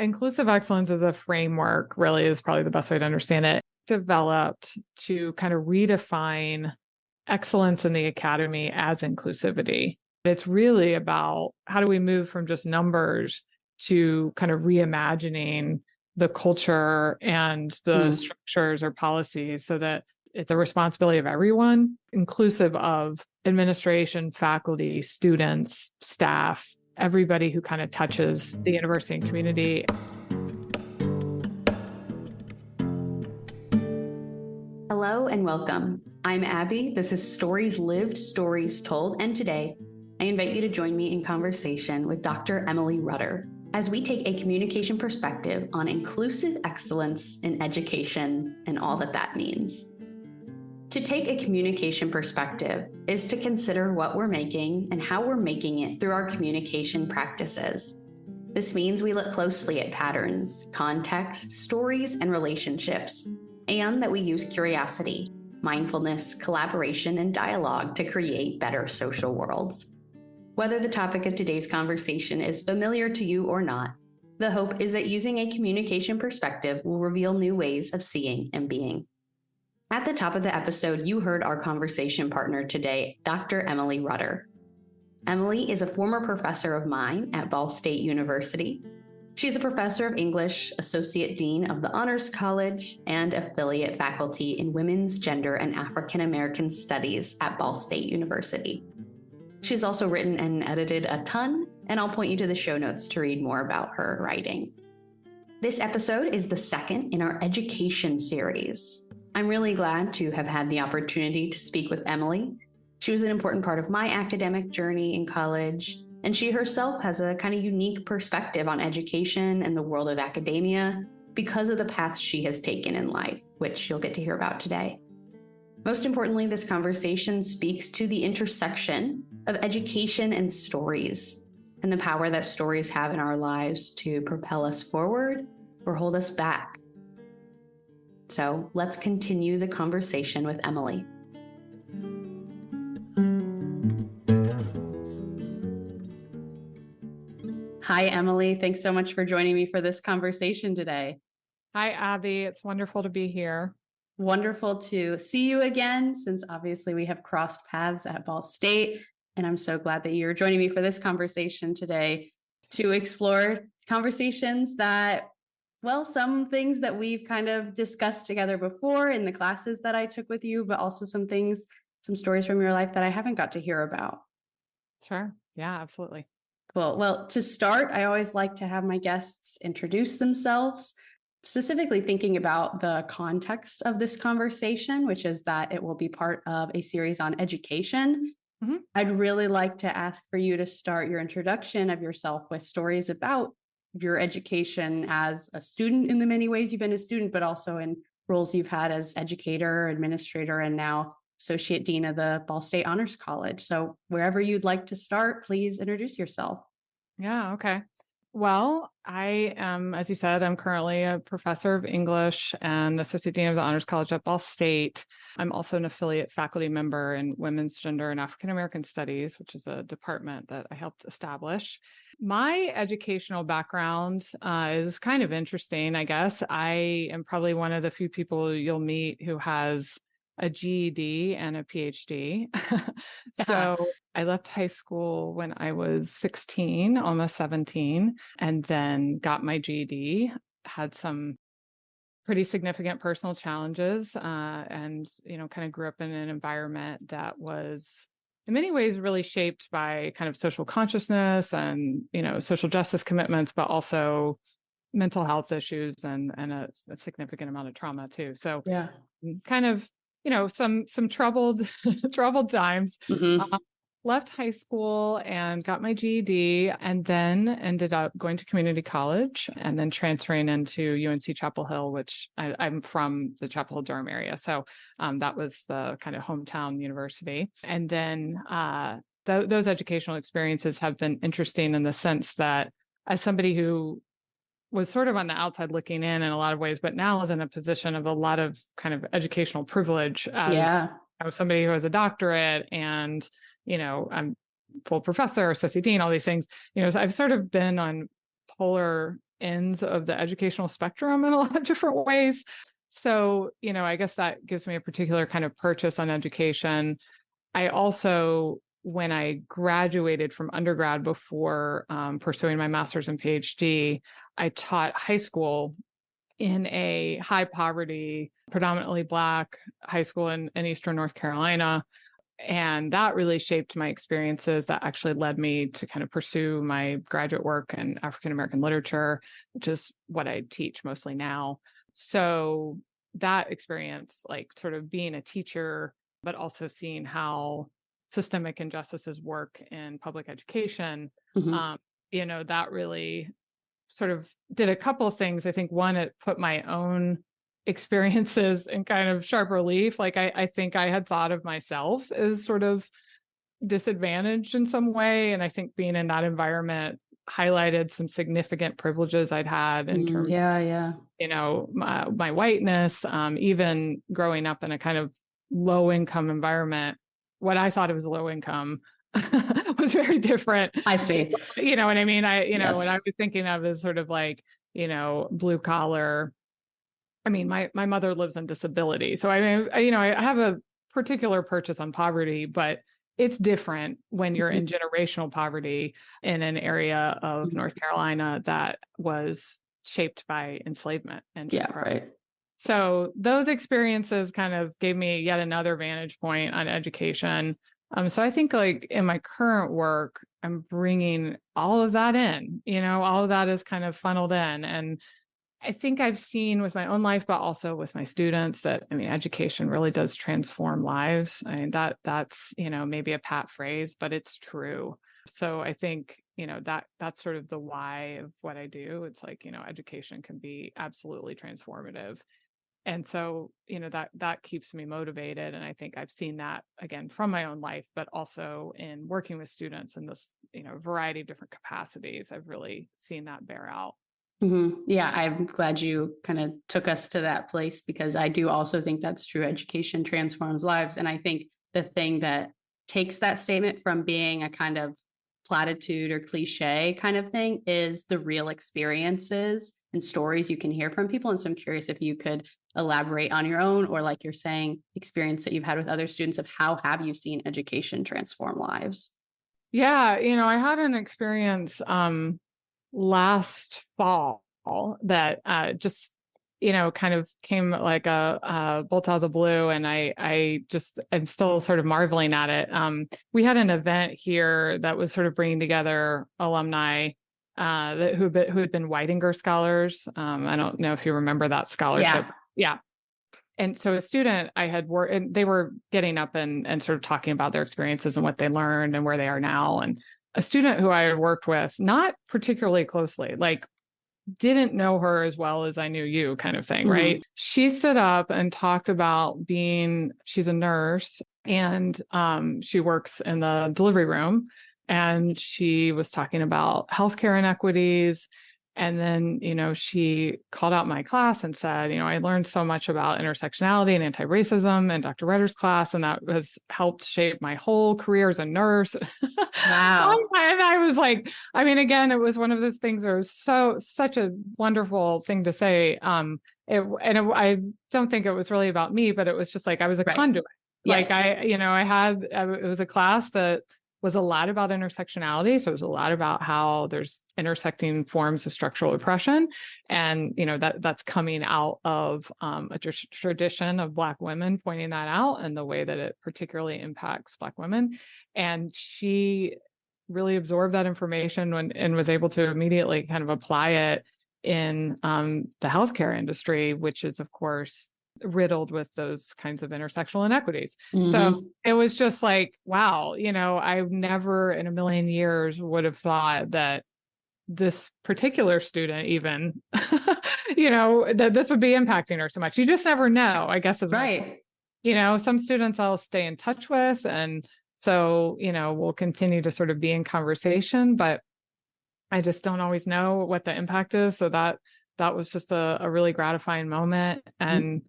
Inclusive excellence as a framework really is probably the best way to understand it. Developed to kind of redefine excellence in the academy as inclusivity. It's really about how do we move from just numbers to kind of reimagining the culture and the structures or policies so that it's the responsibility of everyone, inclusive of administration, faculty, students, staff, everybody who kind of touches the university and community. Hello and welcome. I'm Abbie. This is Stories Lived, Stories Told, and today I invite you to join me in conversation with Dr. Emily Rutter as we take a communication perspective on inclusive excellence in education and all that means. To take a communication perspective is to consider what we're making and how we're making it through our communication practices. This means we look closely at patterns, context, stories, and relationships, and that we use curiosity, mindfulness, collaboration, and dialogue to create better social worlds. Whether the topic of today's conversation is familiar to you or not, the hope is that using a communication perspective will reveal new ways of seeing and being. At the top of the episode, you heard our conversation partner today, Dr. Emily Rutter. Emily is a former professor of mine at Ball State University. She's a professor of English, associate dean of the Honors College, and affiliate faculty in Women's, Gender, and African American Studies at Ball State University. She's also written and edited a ton, and I'll point you to the show notes to read more about her writing. This episode is the second in our education series. I'm really glad to have had the opportunity to speak with Emily. She was an important part of my academic journey in college, and she herself has a kind of unique perspective on education and the world of academia because of the path she has taken in life, which you'll get to hear about today. Most importantly, this conversation speaks to the intersection of education and stories, and the power that stories have in our lives to propel us forward or hold us back. So let's continue the conversation with Emily. Hi, Emily. Thanks so much for joining me for this conversation today. Hi, Abbie. It's wonderful to be here. Wonderful to see you again, since obviously we have crossed paths at Ball State. And I'm so glad that you're joining me for this conversation today to explore conversations that, well, some things that we've kind of discussed together before in the classes that I took with you, but also some stories from your life that I haven't got to hear about. Sure. Yeah, absolutely. Cool. Well, to start, I always like to have my guests introduce themselves, specifically thinking about the context of this conversation, which is that it will be part of a series on education. Mm-hmm. I'd really like to ask for you to start your introduction of yourself with stories about your education as a student in the many ways you've been a student, but also in roles you've had as educator, administrator, and now associate dean of the Ball State Honors College. So wherever you'd like to start, please introduce yourself. Yeah, okay. Well, I am, as you said, I'm currently a professor of English and associate dean of the Honors College at Ball State. I'm also an affiliate faculty member in Women's, Gender, and African American Studies, which is a department that I helped establish. My educational background is kind of interesting, I guess. I am probably one of the few people you'll meet who has a GED and a PhD. So I left high school when I was 16, almost 17, and then got my GED, had some pretty significant personal challenges, and, kind of grew up in an environment that was in many ways really shaped by kind of social consciousness and, social justice commitments, but also mental health issues and a significant amount of trauma too. So kind of, some troubled times. Mm-hmm. Left high school and got my GED, and then ended up going to community college and then transferring into UNC Chapel Hill, which I'm from the Chapel Hill Durham area. So that was the kind of hometown university. And then those educational experiences have been interesting in the sense that as somebody who was sort of on the outside looking in a lot of ways, but now is in a position of a lot of kind of educational privilege as somebody who has a doctorate and, I'm full professor, associate dean, all these things, so I've sort of been on polar ends of the educational spectrum in a lot of different ways. So, I guess that gives me a particular kind of purchase on education. I also, when I graduated from undergrad before pursuing my master's and PhD, I taught high school in a high poverty, predominantly Black high school in Eastern North Carolina. And that really shaped my experiences. That actually led me to kind of pursue my graduate work in African American literature, which is what I teach mostly now. So that experience, like sort of being a teacher, but also seeing how systemic injustices work in public education, that really sort of did a couple of things. I think one, it put my own experiences in kind of sharp relief. Like I think I had thought of myself as sort of disadvantaged in some way. And I think being in that environment highlighted some significant privileges I'd had in terms of, my whiteness, even growing up in a kind of low income environment. What I thought it was low income was very different. I see. You know what I mean? Yes. What I was thinking of is sort of like, blue collar. I mean, my mother lives on disability. So I mean, I have a particular purchase on poverty, but it's different when you're in generational poverty in an area of North Carolina that was shaped by enslavement and Jim Crow. Right. So those experiences kind of gave me yet another vantage point on education. So I think like in my current work, I'm bringing all of that in, all of that is kind of funneled in. And I think I've seen with my own life, but also with my students that, education really does transform lives. I mean, that's, maybe a pat phrase, but it's true. So I think, that's sort of the why of what I do. It's like, education can be absolutely transformative. And so, that keeps me motivated. And I think I've seen that again from my own life, but also in working with students in this, variety of different capacities. I've really seen that bear out. Yeah, I'm glad you kind of took us to that place, because I do also think that's true. Education transforms lives. And I think the thing that takes that statement from being a kind of platitude or cliche kind of thing is the real experiences and stories you can hear from people. And so I'm curious if you could elaborate on your own, or like you're saying, experience that you've had with other students of how have you seen education transform lives? Yeah, I had an experience last fall that just kind of came like a bolt out of the blue, and I'm still sort of marveling at it. We had an event here that was sort of bringing together alumni who had been Whitinger scholars. I don't know if you remember that scholarship. Yeah. And so a student I had worked, and they were getting up and sort of talking about their experiences and what they learned and where they are now. And a student who I had worked with, not particularly closely, like didn't know her as well as I knew you kind of thing, right? She stood up and talked about she's a nurse, and she works in the delivery room. And she was talking about healthcare inequities. And then, she called out my class and said, I learned so much about intersectionality and antiracism in Dr. Rutter's class, and that has helped shape my whole career as a nurse. Wow. And I was like, again, it was one of those things where it was such a wonderful thing to say. I don't think it was really about me, but it was just like, I was a conduit. Yes. Like it was a class that was a lot about intersectionality. So it was a lot about how there's intersecting forms of structural oppression. And, that's coming out of a tradition of Black women pointing that out and the way that it particularly impacts Black women. And she really absorbed that information and was able to immediately kind of apply it in the healthcare industry, which is, of course, riddled with those kinds of intersectional inequities. So it was just like, wow, I never in a million years would have thought that this particular student even, that this would be impacting her so much. You just never know, I guess. Right. Some students I'll stay in touch with. And so, we'll continue to sort of be in conversation, but I just don't always know what the impact is. So that was just a really gratifying moment. And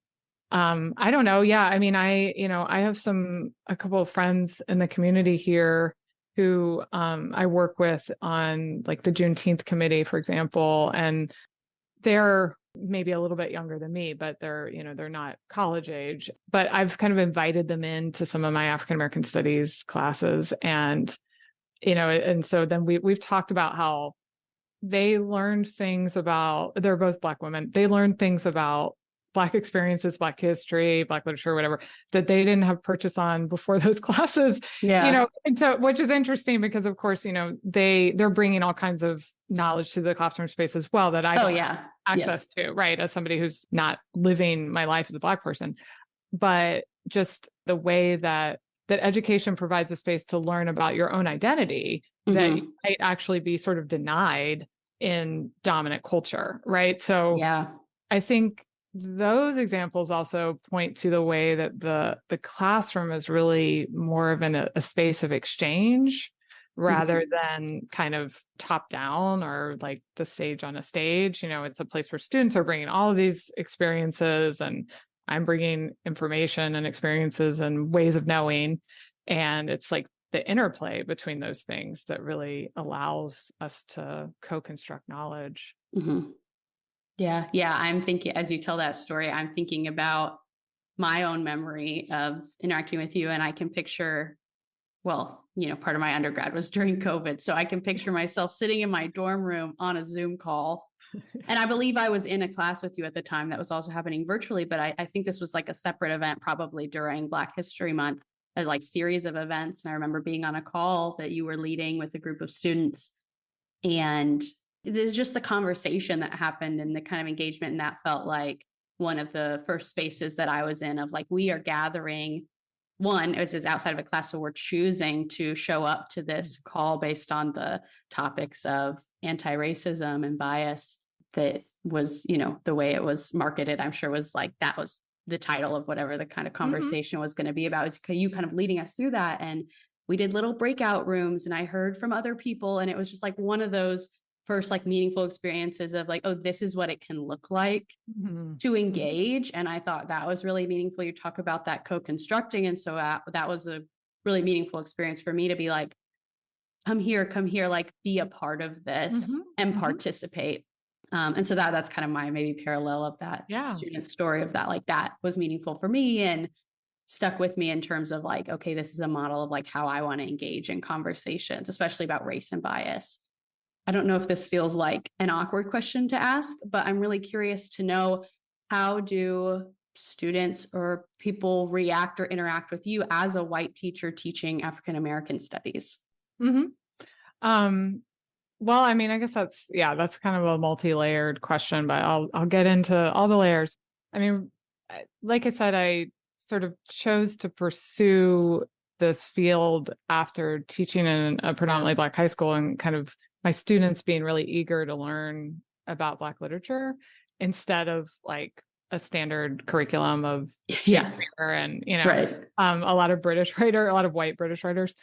I don't know. Yeah. I have a couple of friends in the community here who I work with on like the Juneteenth committee, for example, and they're maybe a little bit younger than me, but they're not college age. But I've kind of invited them into some of my African American studies classes, and and so then we've talked about how they learned things about, they're both Black women. They learned things about Black experiences, Black history, Black literature, whatever, that they didn't have purchase on before those classes, and so, which is interesting because of course, they're bringing all kinds of knowledge to the classroom space as well that I don't have access to, right? As somebody who's not living my life as a Black person, but just the way that education provides a space to learn about your own identity that you might actually be sort of denied in dominant culture, right? So I think those examples also point to the way that the classroom is really more of a space of exchange rather than kind of top down or like the sage on a stage. It's a place where students are bringing all of these experiences, and I'm bringing information and experiences and ways of knowing. And it's like the interplay between those things that really allows us to co-construct knowledge. Yeah. I'm thinking, as you tell that story, I'm thinking about my own memory of interacting with you. And I can picture, part of my undergrad was during COVID. So I can picture myself sitting in my dorm room on a Zoom call. And I believe I was in a class with you at the time that was also happening virtually, but I think this was like a separate event, probably during Black History Month, a like series of events. And I remember being on a call that you were leading with a group of students. And there's just the conversation that happened and the kind of engagement. And that felt like one of the first spaces that I was in of like, we are gathering. One, it was outside of a class, so we're choosing to show up to this call based on the topics of antiracism and bias that was, the way it was marketed, I'm sure was like, that was the title of whatever the kind of conversation was going to be about. Is you kind of leading us through that. And we did little breakout rooms and I heard from other people. And it was just like one of those first like meaningful experiences of like, oh, this is what it can look like to engage. And I thought that was really meaningful. You talk about that co-constructing. And so that was a really meaningful experience for me to be like, come here, like be a part of this and participate. And so that's kind of my maybe parallel of that student story of that, like that was meaningful for me and stuck with me in terms of like, okay, this is a model of like how I want to engage in conversations, especially about race and bias. I don't know if this feels like an awkward question to ask, but I'm really curious to know, how do students or people react or interact with you as a white teacher teaching African American studies? Well, I mean, I guess that's kind of a multi-layered question, but I'll get into all the layers. I mean, like I said, I sort of chose to pursue this field after teaching in a predominantly Black high school and kind of my students being really eager to learn about Black literature instead of like a standard curriculum of Shakespeare and, a lot of white British writers.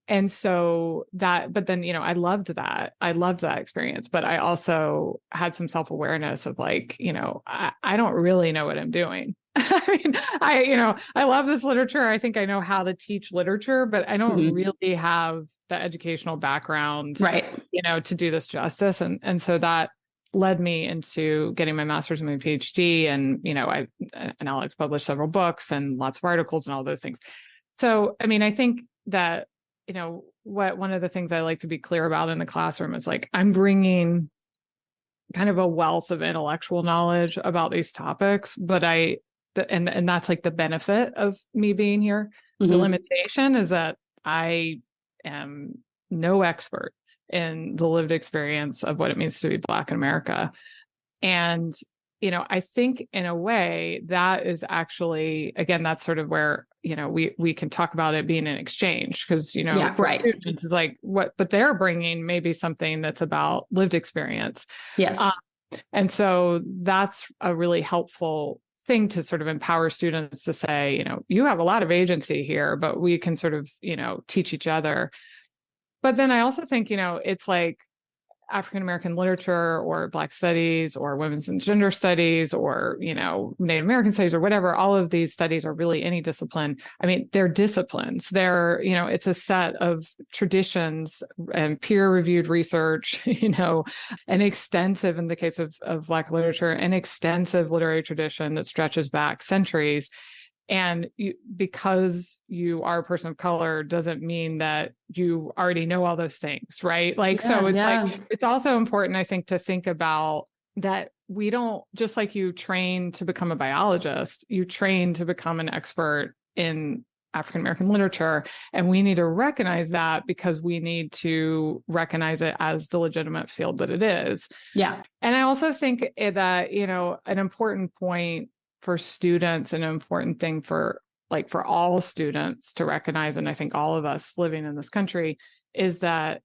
And so but then, I loved that. I loved that experience, but I also had some self-awareness of like, I don't really know what I'm doing. I mean, I love this literature. I think I know how to teach literature, but I don't really have the educational background, to do this justice. And so that led me into getting my master's and my PhD. And, now I've published several books and lots of articles and all those things. So, I mean, I think that, one of the things I like to be clear about in the classroom is like, I'm bringing kind of a wealth of intellectual knowledge about these topics, but and that's like the benefit of me being here. The limitation is that I am no expert in the lived experience of what it means to be Black in America. And, I think in a way that is actually, again, that's sort of where, we can talk about it being an exchange because, students is like but they're bringing maybe something that's about lived experience. Yes. And so that's a really helpful thing to sort of empower students to say, you have a lot of agency here, but we can sort of, teach each other. But then I also think, it's like, African-American literature or Black studies or women's and gender studies or, Native American studies or whatever, all of these studies are really any discipline. I mean, they're disciplines. It's a set of traditions and peer-reviewed research, an extensive, in the case of Black literature, an extensive literary tradition that stretches back centuries. And because you are a person of color doesn't mean that you already know all those things, right? It's also important, I think, to think about that we don't, just like you train to become a biologist, you train to become an expert in African-American literature. And we need to recognize that because we need to recognize it as the legitimate field that it is. Yeah. And I also think that, an important point for students, an important thing for all students to recognize, and I think all of us living in this country, is that,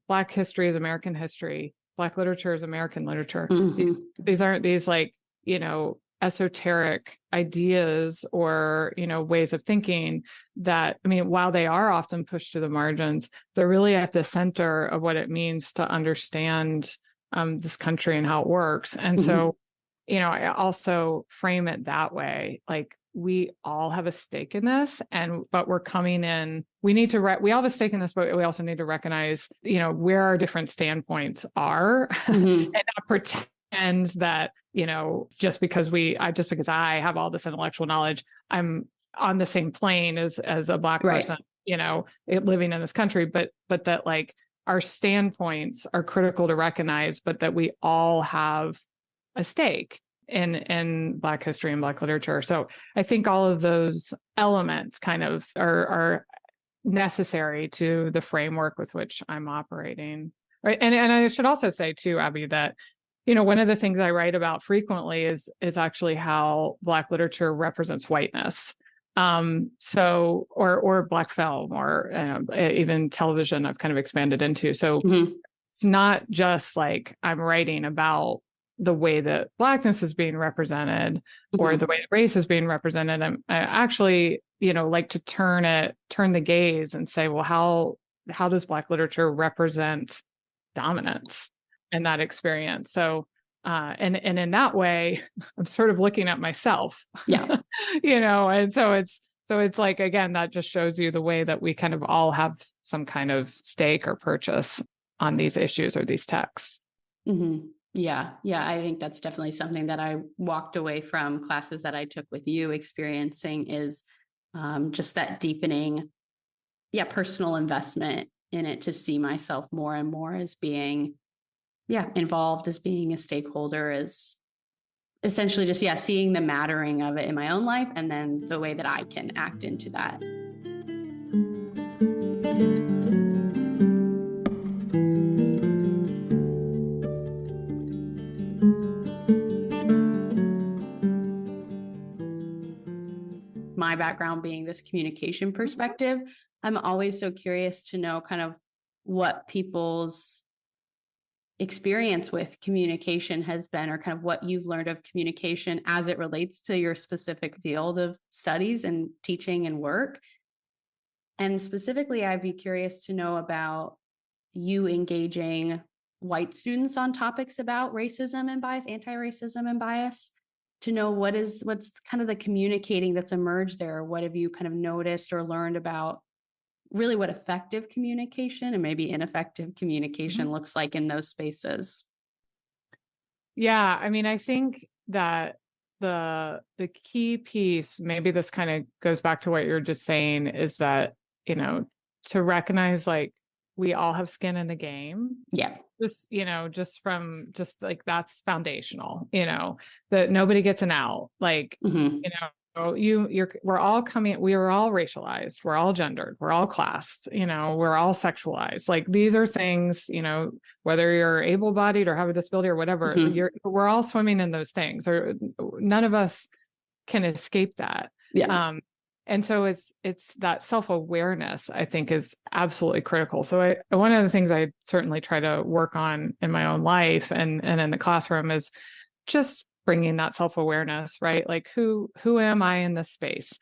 Black history is American history. Black literature is American literature. Mm-hmm. These aren't these esoteric ideas or, ways of thinking that, while they are often pushed to the margins, they're really at the center of what it means to understand this country and how it works. And so, I also frame it that way. Like, we all have a stake in this, but we're coming in, we all have a stake in this, but we also need to recognize, where our different standpoints are and not pretend that, just because I have all this intellectual knowledge, I'm on the same plane as a Black person, living in this country, but that our standpoints are critical to recognize, but that we all have a stake in Black history and Black literature. So I think all of those elements kind of are necessary to the framework with which I'm operating. Right. And I should also say too, Abbie, that, one of the things I write about frequently is actually how Black literature represents whiteness. Or Black film or even television I've kind of expanded into. So it's not just like I'm writing about the way that Blackness is being represented or the way that race is being represented. I actually, like to turn the gaze and say, well, how does Black literature represent dominance and that experience? So, and in that way, I'm sort of looking at myself, and so it's like, again, that just shows you the way that we kind of all have some kind of stake or purchase on these issues or these texts. Mm-hmm. Yeah. I think that's definitely something that I walked away from classes that I took with you experiencing is just that deepening, personal investment in it, to see myself more and more as being, involved, as being a stakeholder, as essentially just, seeing the mattering of it in my own life and then the way that I can act into that. My background being this communication perspective, I'm always so curious to know kind of what people's experience with communication has been, or kind of what you've learned of communication as it relates to your specific field of studies and teaching and work. And specifically, I'd be curious to know about you engaging white students on topics about racism and bias, anti-racism and bias, to know what's kind of the communicating that's emerged there. What have you kind of noticed or learned about really what effective communication and maybe ineffective communication looks like in those spaces? Yeah, I think that the key piece, maybe this kind of goes back to what you're just saying, is that, to recognize we all have skin in the game. Yeah. Just that's foundational, that nobody gets an out. We're all racialized, we're all gendered, we're all classed, we're all sexualized. These are things, whether you're able-bodied or have a disability or whatever, we're all swimming in those things, or none of us can escape that. Yeah. And so it's that self-awareness, I think, is absolutely critical. So one of the things I certainly try to work on in my own life and in the classroom is just bringing that self-awareness, right? Who am I in this space?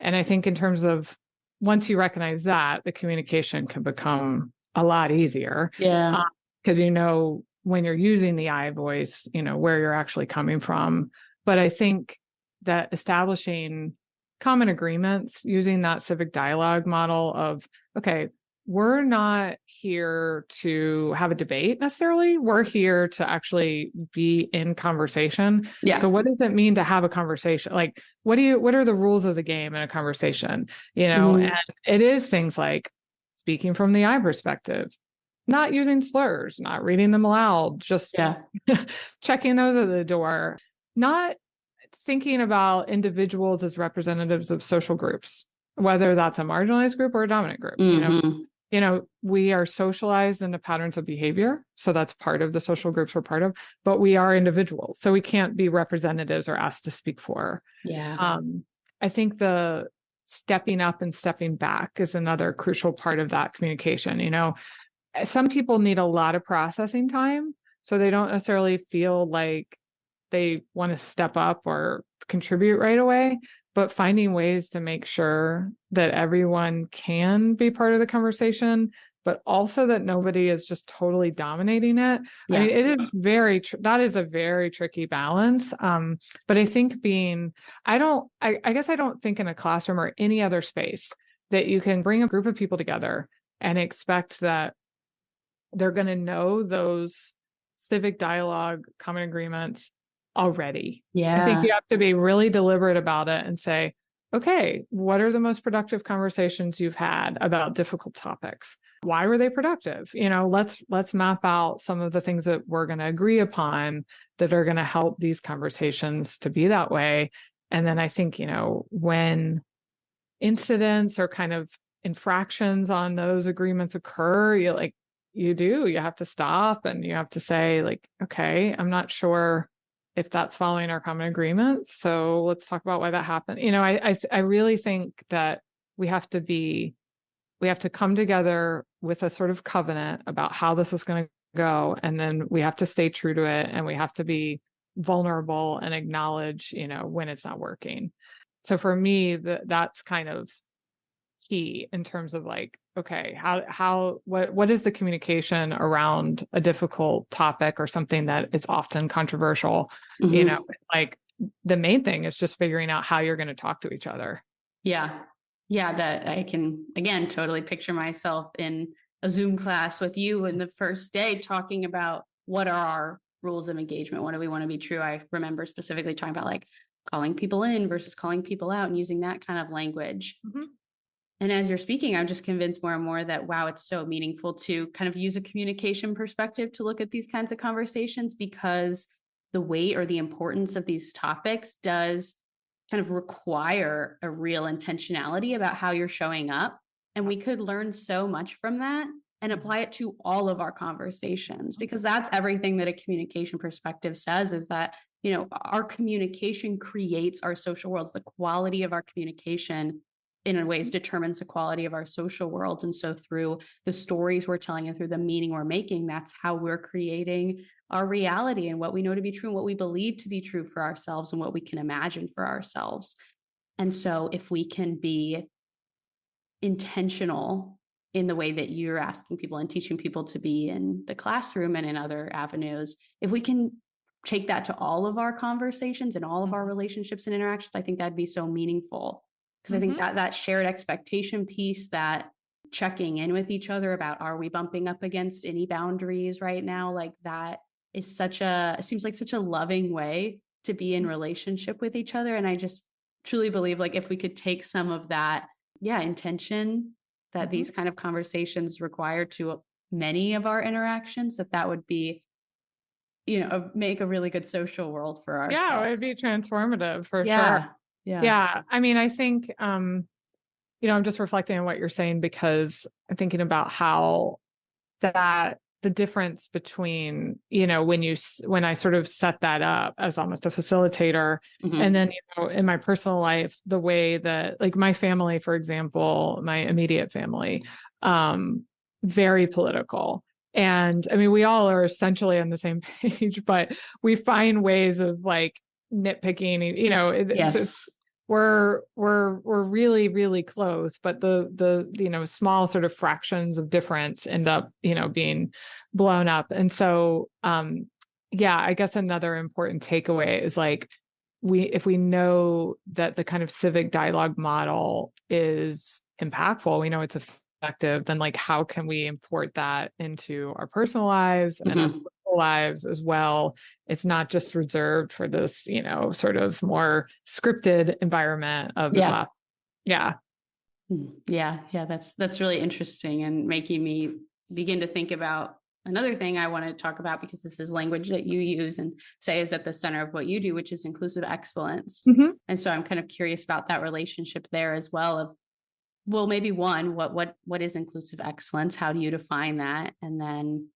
And I think in terms of, once you recognize that, the communication can become a lot easier. Yeah. because when you're using the I voice, where you're actually coming from. But I think that establishing common agreements, using that civic dialogue model of, okay, we're not here to have a debate necessarily. We're here to actually be in conversation. Yeah. So what does it mean to have a conversation? Like, what are the rules of the game in a conversation? And it is things like speaking from the I perspective, not using slurs, not reading them aloud, just checking those at the door, not thinking about individuals as representatives of social groups, whether that's a marginalized group or a dominant group. We are socialized into patterns of behavior. So that's part of the social groups we're part of, but we are individuals. So we can't be representatives or asked to speak for. Yeah. I think the stepping up and stepping back is another crucial part of that communication. Some people need a lot of processing time, so they don't necessarily feel like they want to step up or contribute right away, but finding ways to make sure that everyone can be part of the conversation, but also that nobody is just totally dominating it. Yeah. I mean, it is that is a very tricky balance. But I think I guess I don't think in a classroom or any other space that you can bring a group of people together and expect that they're going to know those civic dialogue, common agreements already. Yeah. I think you have to be really deliberate about it and say, okay, what are the most productive conversations you've had about difficult topics? Why were they productive? Let's map out some of the things that we're going to agree upon that are going to help these conversations to be that way. And then I think, when incidents or kind of infractions on those agreements occur, you have to stop and you have to say, like, okay, I'm not sure if that's following our common agreements. So let's talk about why that happened. I really think that we have to come together with a sort of covenant about how this is going to go. And then we have to stay true to it. And we have to be vulnerable and acknowledge, when it's not working. So for me, that's kind of key in terms of like, okay, what is the communication around a difficult topic or something that is often controversial? Like the main thing is just figuring out how you're going to talk to each other. Yeah. That I can, again, totally picture myself in a Zoom class with you in the first day talking about what are our rules of engagement? What do we want to be true? I remember specifically talking about like calling people in versus calling people out and using that kind of language. Mm-hmm. And as you're speaking, I'm just convinced more and more that, wow, it's so meaningful to kind of use a communication perspective to look at these kinds of conversations, because the weight or the importance of these topics does kind of require a real intentionality about how you're showing up. And we could learn so much from that and apply it to all of our conversations, because that's everything that a communication perspective says, is that, our communication creates our social worlds. The quality of our communication in ways determines the quality of our social worlds. And so through the stories we're telling and through the meaning we're making, that's how we're creating our reality and what we know to be true and what we believe to be true for ourselves and what we can imagine for ourselves. And so if we can be intentional in the way that you're asking people and teaching people to be in the classroom and in other avenues, if we can take that to all of our conversations and all of our relationships and interactions, I think that'd be so meaningful. Because I think that shared expectation piece, that checking in with each other about, are we bumping up against any boundaries right now? Like that is it seems like such a loving way to be in relationship with each other. And I just truly believe, like, if we could take some of that, intention that these kind of conversations require to many of our interactions, that would be, make a really good social world for ourselves. Yeah, it would be transformative for sure. Yeah. I mean, I think, I'm just reflecting on what you're saying, because I'm thinking about how the difference between, when I sort of set that up as almost a facilitator, and then, in my personal life, the way that, like, my family, for example, my immediate family, very political. And I mean, we all are essentially on the same page, but we find ways of like nitpicking, Yes. we're really, really close, but the small sort of fractions of difference end up, being blown up. And so, yeah, I guess another important takeaway is like, if we know that the kind of civic dialogue model is impactful, we know it's effective, then like, how can we import that into our personal lives and our political lives as well? It's not just reserved for this, sort of more scripted environment of the class. Yeah. Yeah. That's really interesting and making me begin to think about another thing I want to talk about, because this is language that you use and say is at the center of what you do, which is inclusive excellence. And so I'm kind of curious about that relationship there as well of, well, maybe one, what is inclusive excellence? How do you define that? And then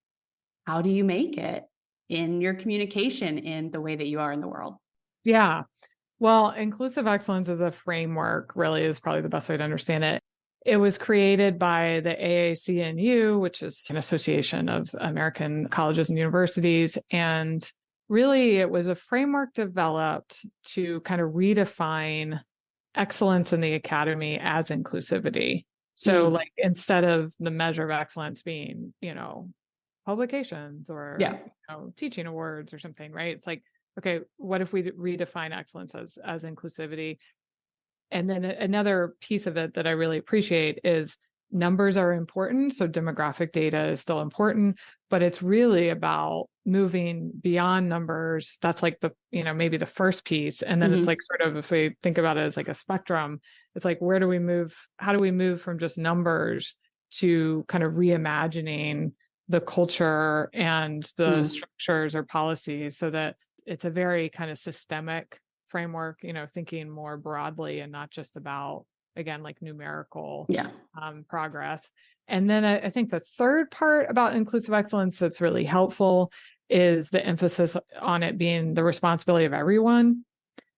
how do you make it in your communication in the way that you are in the world? Yeah. Well, inclusive excellence as a framework really is probably the best way to understand it. It was created by the AACNU, which is an association of American colleges and universities. And really, it was a framework developed to kind of redefine excellence in the academy as inclusivity. So like, instead of the measure of excellence being, publications or teaching awards or something, right? It's like, okay, what if we redefine excellence as inclusivity? And then another piece of it that I really appreciate is numbers are important. So demographic data is still important, but it's really about moving beyond numbers. That's like maybe the first piece. And then it's like, sort of, if we think about it as like a spectrum, it's like, where do we move? How do we move from just numbers to kind of reimagining the culture and the structures or policies so that it's a very kind of systemic framework, thinking more broadly and not just about, again, like numerical progress. And then I think the third part about inclusive excellence that's really helpful is the emphasis on it being the responsibility of everyone.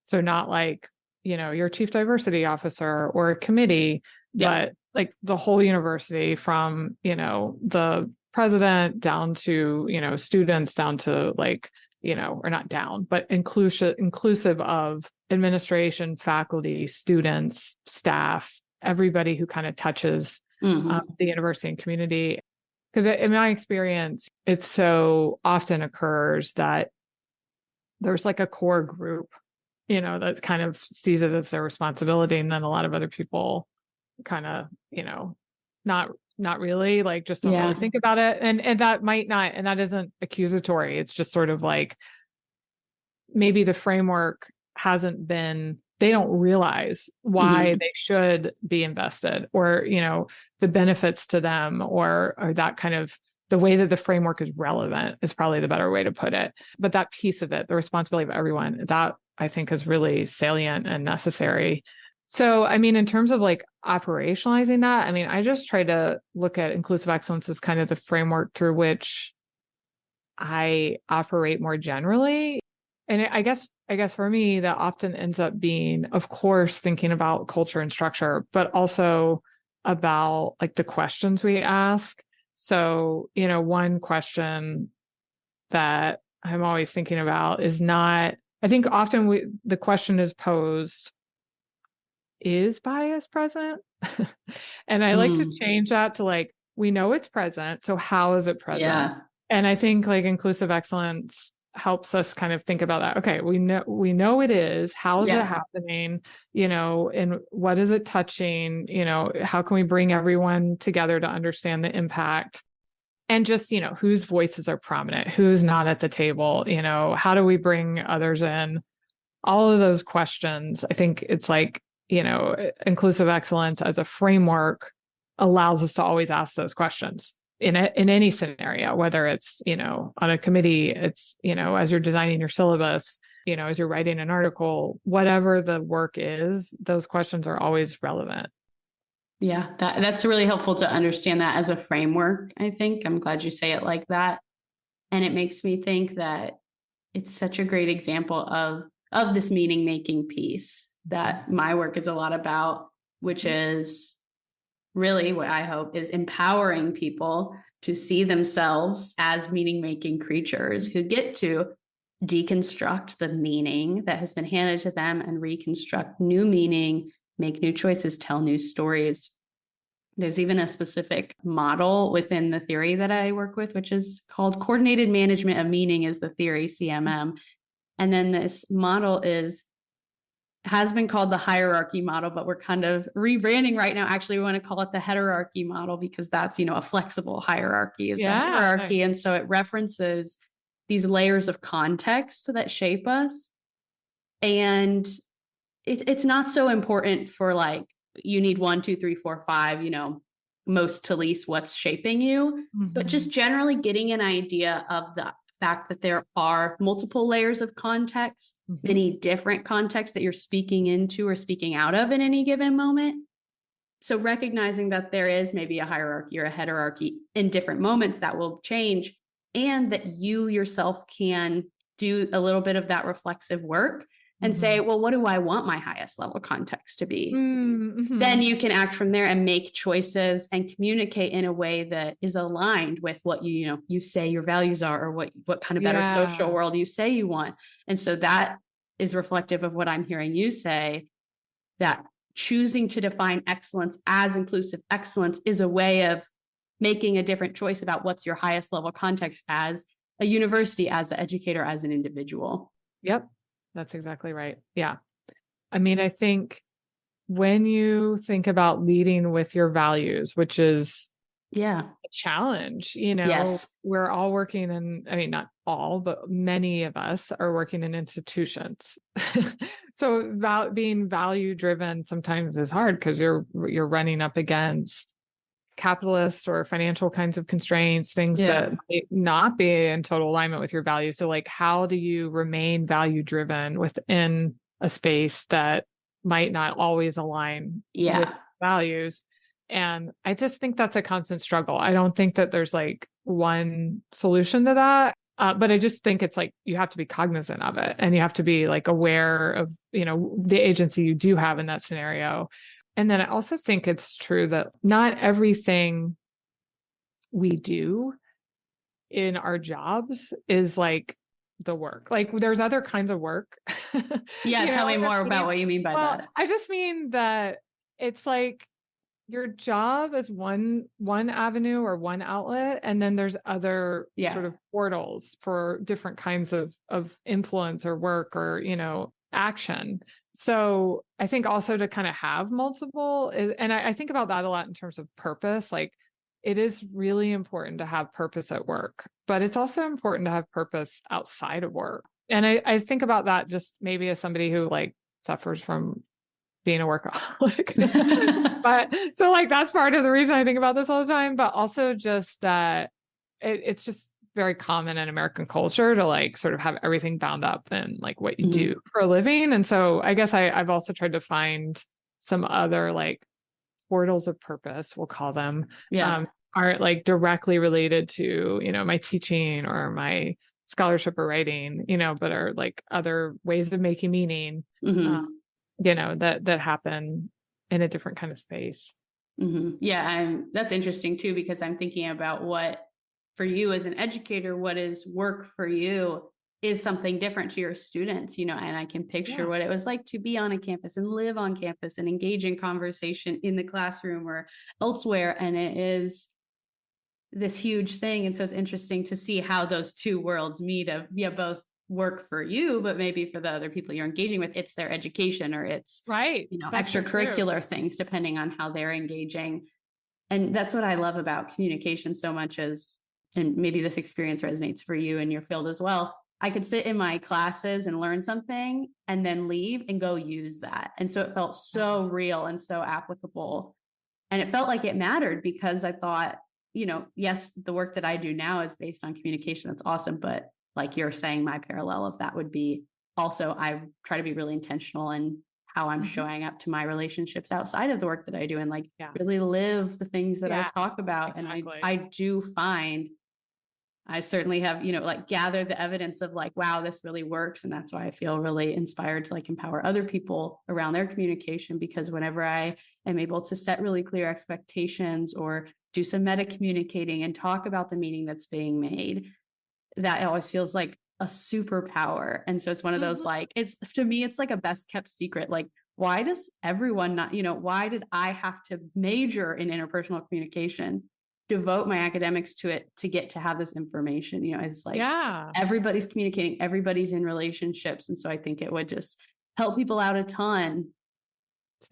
So not like, your chief diversity officer or a committee, but like the whole university, from, the president down to, students, down to like, or not down, but inclusive of administration, faculty, students, staff, everybody who kind of touches the university and community. Because in my experience, it so often occurs that there's like a core group, that kind of sees it as their responsibility. And then a lot of other people kind of, not really, like, just don't really think about it. And that might not, and that isn't accusatory. It's just sort of like, maybe the framework hasn't been, they don't realize why they should be invested, or, the benefits to them, or that kind of, the way that the framework is relevant is probably the better way to put it. But that piece of it, the responsibility of everyone, that I think is really salient and necessary. So, I mean, in terms of like operationalizing that, I mean, I just try to look at inclusive excellence as kind of the framework through which I operate more generally. And I guess for me, that often ends up being, of course, thinking about culture and structure, but also about like the questions we ask. So, one question that I'm always thinking about is not, I think often the question is posed, is bias present? And I like to change that to like, we know it's present, so how is it present? And I think like inclusive excellence helps us kind of think about that. Okay, we know it is. How is it happening? And what is it touching? How can we bring everyone together to understand the impact? And just, whose voices are prominent, who's not at the table, how do we bring others in? All of those questions, I think it's like, inclusive excellence as a framework allows us to always ask those questions in any scenario, whether it's, on a committee, it's, as you're designing your syllabus, as you're writing an article, whatever the work is, those questions are always relevant. Yeah, that's really helpful to understand that as a framework, I think. I'm glad you say it like that. And it makes me think that it's such a great example of this meaning-making piece that my work is a lot about, which is really what I hope is empowering people to see themselves as meaning-making creatures who get to deconstruct the meaning that has been handed to them and reconstruct new meaning, make new choices, tell new stories. There's even a specific model within the theory that I work with, which is called coordinated management of meaning, is the theory, CMM. And then this model has been called the hierarchy model, but we're kind of rebranding right now. Actually, we want to call it the heterarchy model because that's, a flexible hierarchy is a hierarchy. And so it references these layers of context that shape us. And it's not so important for like, you need 1, 2, 3, 4, 5, most to least what's shaping you, but just generally getting an idea of the fact that there are multiple layers of context, many different contexts that you're speaking into or speaking out of in any given moment. So recognizing that there is maybe a hierarchy or a heterarchy in different moments that will change, and that you yourself can do a little bit of that reflexive work and say, well, what do I want my highest level context to be? Then you can act from there and make choices and communicate in a way that is aligned with what you say your values are, or what kind of better social world you say you want. And so that is reflective of what I'm hearing you say, that choosing to define excellence as inclusive excellence is a way of making a different choice about what's your highest level context as a university, as an educator, as an individual. Yep. That's exactly right. Yeah. I mean, I think when you think about leading with your values, which is a challenge, Yes. we're all working in, I mean, not all, but many of us are working in institutions. So being value driven sometimes is hard because you're running up against capitalist or financial kinds of constraints, things that might not be in total alignment with your values. So like, how do you remain value driven within a space that might not always align with values? And I just think that's a constant struggle. I don't think that there's like one solution to that. But I just think it's like, you have to be cognizant of it, and you have to be like aware of, the agency you do have in that scenario. And then I also think it's true that not everything we do in our jobs is like the work. Like there's other kinds of work. Tell me more about what you mean by that. I just mean that it's like your job is one avenue or one outlet, and then there's other sort of portals for different kinds of influence or work or, action. So I think also to kind of have multiple, and I think about that a lot in terms of purpose. Like it is really important to have purpose at work, but it's also important to have purpose outside of work. And I think about that just maybe as somebody who like suffers from being a workaholic. But so like, that's part of the reason I think about this all the time, but also just that it's just very common in American culture to like sort of have everything bound up in like what you do for a living. And so I guess I've also tried to find some other like portals of purpose, we'll call them, aren't like directly related to, my teaching or my scholarship or writing, but are like other ways of making meaning, that happen in a different kind of space. Yeah. That's interesting too, because I'm thinking about what for you as an educator, what is work for you is something different to your students, and I can picture what it was like to be on a campus and live on campus and engage in conversation in the classroom or elsewhere. And it is this huge thing. And so it's interesting to see how those two worlds meet of, both work for you, but maybe for the other people you're engaging with, it's their education or it's, extracurricular things, depending on how they're engaging. And that's what I love about communication so much and maybe this experience resonates for you in your field as well. I could sit in my classes and learn something and then leave and go use that. And so it felt so real and so applicable. And it felt like it mattered because I thought, yes, the work that I do now is based on communication. That's awesome. But like you're saying, my parallel of that would be also, I try to be really intentional in how I'm showing up to my relationships outside of the work that I do and like really live the things that I talk about. And I do find I certainly have, like gathered the evidence of like, wow, this really works. And that's why I feel really inspired to like empower other people around their communication, because whenever I am able to set really clear expectations or do some meta communicating and talk about the meaning that's being made, that always feels like a superpower. And so it's one of those, like, it's, to me, it's like a best kept secret. Like, why does everyone not, why did I have to major in interpersonal communication, devote my academics to it to get to have this information? It's like, everybody's communicating, everybody's in relationships. And so I think it would just help people out a ton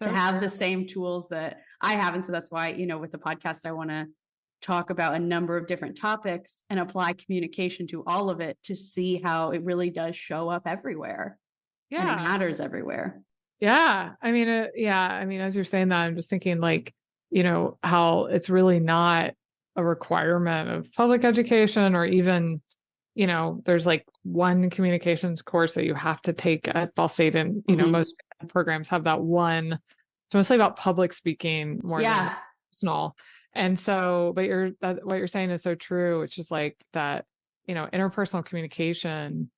to have the same tools that I have. And so that's why, with the podcast, I want to talk about a number of different topics and apply communication to all of it to see how it really does show up everywhere. And it matters everywhere. Yeah. I mean, as you're saying that, I'm just thinking like, how it's really not a requirement of public education or even, there's like one communications course that you have to take at Ball State, and, most programs have that one. It's mostly about public speaking more than personal. And so, but what you're saying is so true, which is like that, interpersonal communication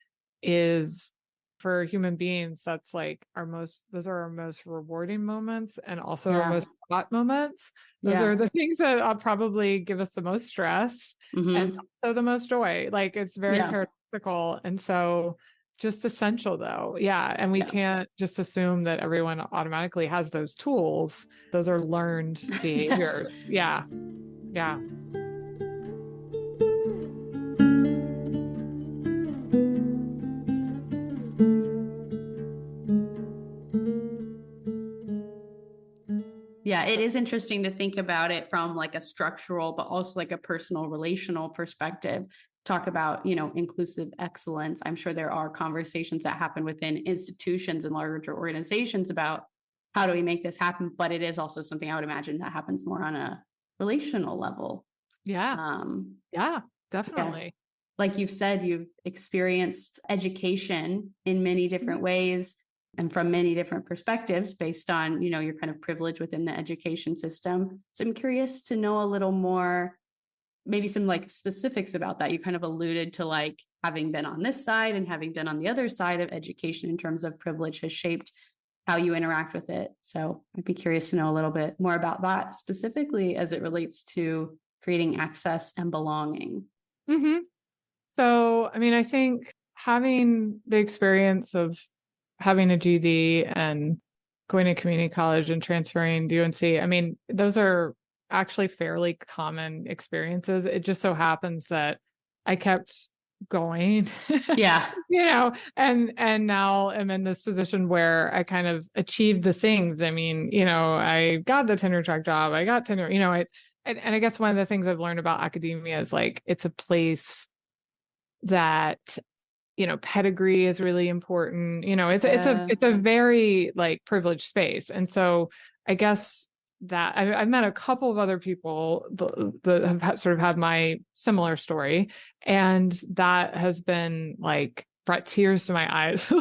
is, for human beings, that's like those are our most rewarding moments, and also our most hot moments. Those are the things that probably give us the most stress and also the most joy. Like, it's very paradoxical. And so just essential though. Yeah. And we can't just assume that everyone automatically has those tools. Those are learned behaviors. Yeah. Yeah, it is interesting to think about it from like a structural, but also like a personal relational perspective. Talk about, inclusive excellence. I'm sure there are conversations that happen within institutions and larger organizations about how do we make this happen, but it is also something I would imagine that happens more on a relational level. Yeah, definitely. Yeah. Like you've said, you've experienced education in many different ways and from many different perspectives based on, your kind of privilege within the education system. So I'm curious to know a little more, maybe some like specifics about that. You kind of alluded to like having been on this side and having been on the other side of education in terms of privilege has shaped how you interact with it. So I'd be curious to know a little bit more about that, specifically as it relates to creating access and belonging. So, I mean, I think having the experience of having a GED and going to community college and transferring to UNC, I mean, those are actually fairly common experiences. It just so happens that I kept going, and now I'm in this position where I kind of achieved the things. I mean, I got the tenure track job, I got tenure, and I guess one of the things I've learned about academia is like, it's a place that, pedigree is really important. It's a very like privileged space. And so I guess that I've met a couple of other people that have sort of had my similar story. And that has been like brought tears to my eyes.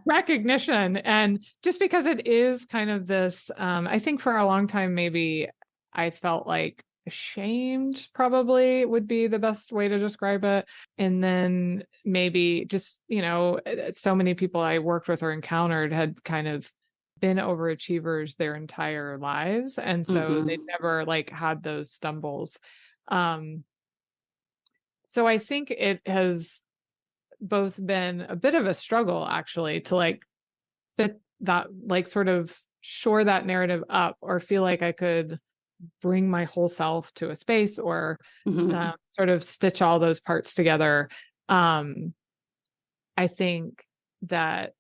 Recognition. And just because it is kind of this, I think for a long time, maybe I felt like ashamed, probably would be the best way to describe it. And then maybe just, so many people I worked with or encountered had kind of been overachievers their entire lives. And so they never like had those stumbles. So I think it has both been a bit of a struggle actually to like fit that, like sort of shore that narrative up or feel like I could bring my whole self to a space or sort of stitch all those parts together. I think that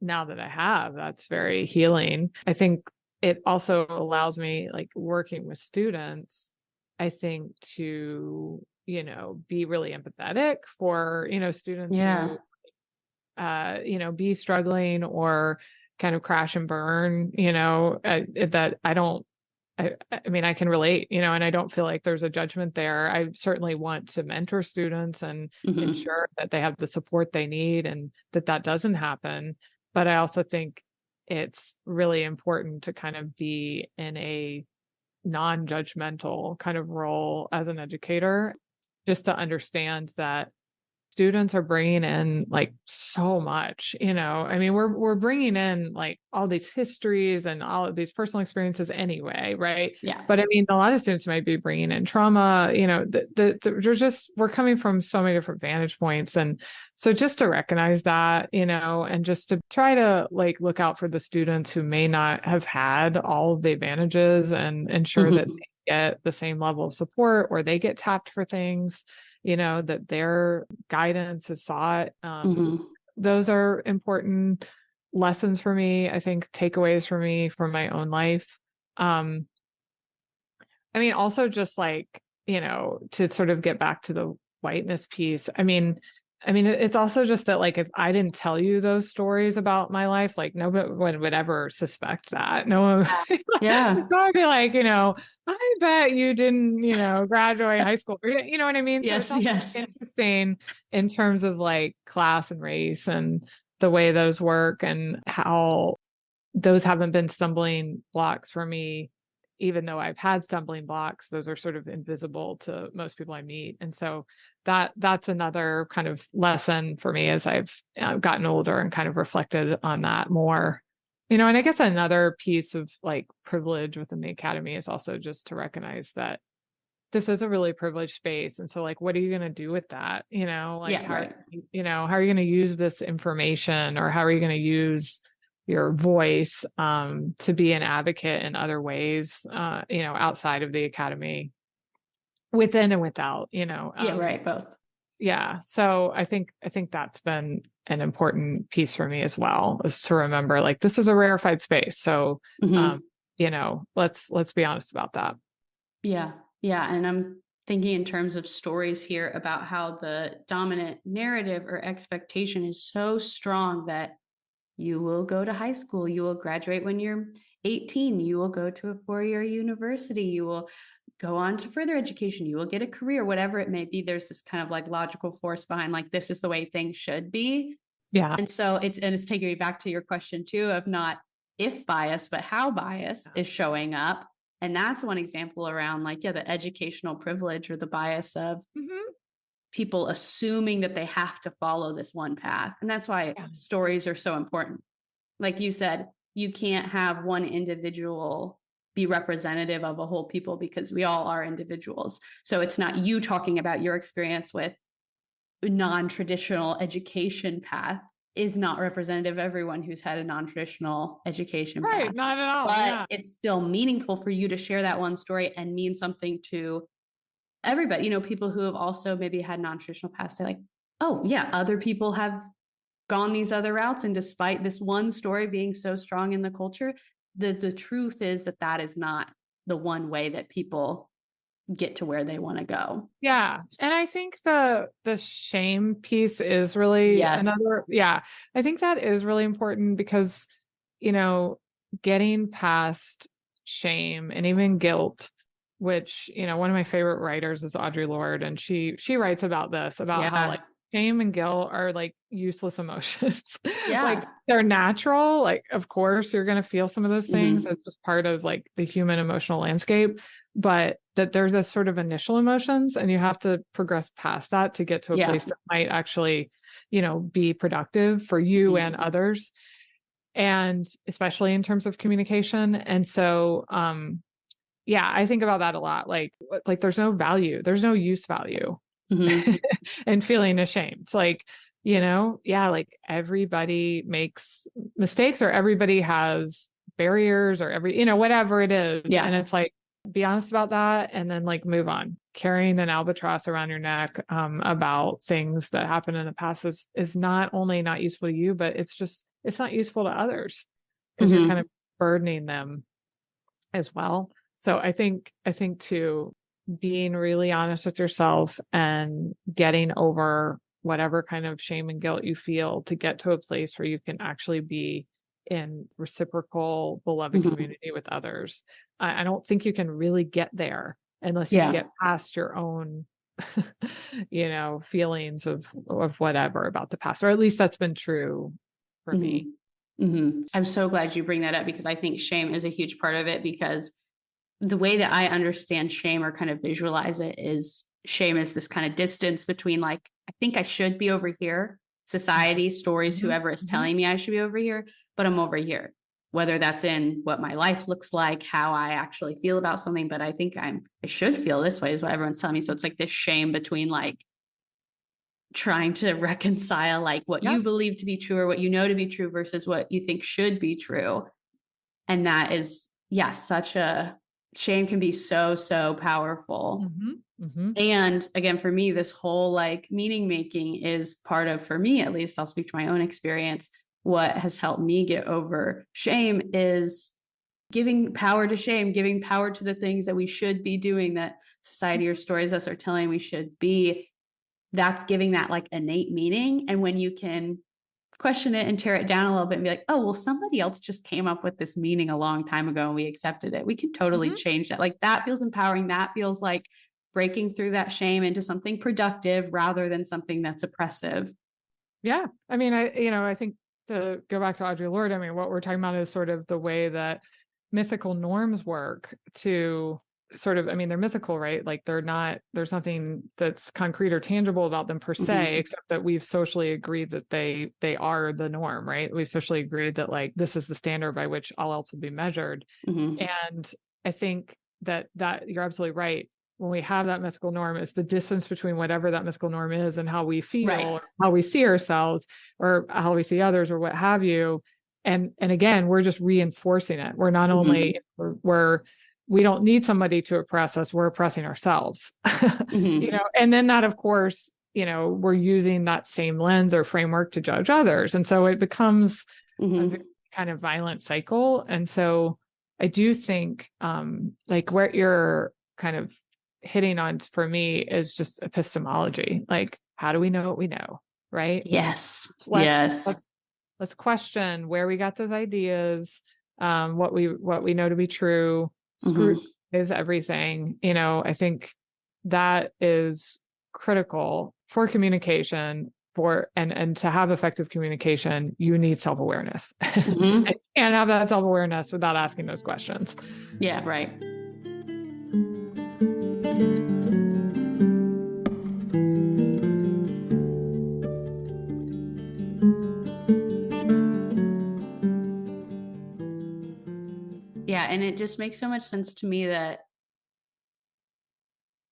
now that I have, that's very healing. I think it also allows me, like working with students, I think to, be really empathetic for, students who, be struggling or kind of crash and burn, that I mean, I can relate, and I don't feel like there's a judgment there. I certainly want to mentor students and ensure that they have the support they need and that doesn't happen. But I also think it's really important to kind of be in a non-judgmental kind of role as an educator, just to understand that students are bringing in like so much, I mean, we're bringing in like all these histories and all of these personal experiences anyway, right? Yeah. But I mean, a lot of students might be bringing in trauma, we're coming from so many different vantage points. And so just to recognize that, and just to try to like look out for the students who may not have had all of the advantages and ensure that they get the same level of support or they get tapped for things, that their guidance is sought. Those are important lessons for me, I think, takeaways for me from my own life. I mean, also just like, to sort of get back to the whiteness piece. I mean, it's also just that like, if I didn't tell you those stories about my life, like nobody would ever suspect that. No one, Yeah. I'd be like, I bet you didn't, graduate high school. You know what I mean? Yes. So it's Yes. interesting in terms of like class and race and the way those work and how those haven't been stumbling blocks for me. Even though I've had stumbling blocks, those are sort of invisible to most people I meet. And so that's another kind of lesson for me as I've gotten older and kind of reflected on that more. And I guess another piece of like privilege within the academy is also just to recognize that this is a really privileged space. And so like, what are you going to do with that? Like, how are you going to use this information, or how are you going to use your voice to be an advocate in other ways, outside of the academy, within and without, right. Both. Yeah. So I think that's been an important piece for me as well, is to remember like, this is a rarefied space. So, let's be honest about that. Yeah. Yeah. And I'm thinking in terms of stories here about how the dominant narrative or expectation is so strong that you will go to high school, you will graduate when you're 18, you will go to a 4-year university, you will go on to further education, you will get a career, whatever it may be. There's this kind of like logical force behind like, this is the way things should be. Yeah. And so it's taking me back to your question too, of not if bias, but how bias is showing up. And that's one example around like, the educational privilege or the bias of people assuming that they have to follow this one path. And that's why stories are so important. Like you said, you can't have one individual be representative of a whole people, because we all are individuals. So it's not you talking about your experience with non-traditional education path is not representative of everyone who's had a non-traditional education path. Right, not at all. But it's still meaningful for you to share that one story and mean something to everybody. People who have also maybe had non-traditional paths, they're like, oh yeah, other people have gone these other routes. And despite this one story being so strong in the culture, the truth is that is not the one way that people get to where they want to go. Yeah. And I think the shame piece is really another, I think that is really important, because, getting past shame and even guilt, which, one of my favorite writers is Audre Lorde, and she writes about this, about how like shame and guilt are like useless emotions. Like they're natural. Like, of course, you're going to feel some of those things. It's just part of like the human emotional landscape, but that there's a sort of initial emotions, and you have to progress past that to get to a place that might actually, be productive for you and others. And especially in terms of communication. And so, I think about that a lot. Like there's no value, there's no use value and feeling ashamed. It's like, like everybody makes mistakes, or everybody has barriers, or whatever it is. Yeah. And it's like, be honest about that, and then like move on. Carrying an albatross around your neck about things that happened in the past is not only not useful to you, but it's not useful to others, because you're kind of burdening them as well. So I think too, being really honest with yourself and getting over whatever kind of shame and guilt you feel, to get to a place where you can actually be in reciprocal, beloved community with others. I don't think you can really get there unless you get past your own, feelings of whatever about the past, or at least that's been true for me. I'm so glad you bring that up, because I think shame is a huge part of it, because the way that I understand shame or kind of visualize it is shame is this kind of distance between like, I think I should be over here, society, stories, whoever is telling me I should be over here, but I'm over here, whether that's in what my life looks like, how I actually feel about something. But I think I should feel this way is what everyone's telling me. So it's like this shame between like trying to reconcile like what you believe to be true or what you know to be true versus what you think should be true. And that is, such a shame can be so, so powerful. And again, for me, this whole like meaning making is part of, for me at least, I'll speak to my own experience. What has helped me get over shame is giving power to shame, giving power to the things that we should be doing, that society or stories us are telling we should be. That's giving that like innate meaning. And when you can question it and tear it down a little bit and be like, oh, well, somebody else just came up with this meaning a long time ago and we accepted it. We can totally change that. Like that feels empowering. That feels like breaking through that shame into something productive rather than something that's oppressive. Yeah. I mean, I think to go back to Audre Lorde, I mean, what we're talking about is sort of the way that mythical norms work to sort of, I mean, they're mythical, right? Like there's nothing that's concrete or tangible about them per se, except that we've socially agreed that they are the norm, right? We socially agreed that like, this is the standard by which all else will be measured. And I think that you're absolutely right. When we have that mythical norm, it's the distance between whatever that mythical norm is and how we feel, or how we see ourselves or how we see others or what have you. And again, we're just reinforcing it. We're not only, we don't need somebody to oppress us. We're oppressing ourselves, and then that, of course, we're using that same lens or framework to judge others. And so it becomes a very kind of violent cycle. And so I do think like what you're kind of hitting on for me is just epistemology. Like, how do we know what we know? Right. Yes. Let's question where we got those ideas, what we know to be true. Scrutinize everything. I think that is critical for communication. And to have effective communication, you need self-awareness. And have that self-awareness without asking those questions. Yeah, right. Yeah, and it just makes so much sense to me that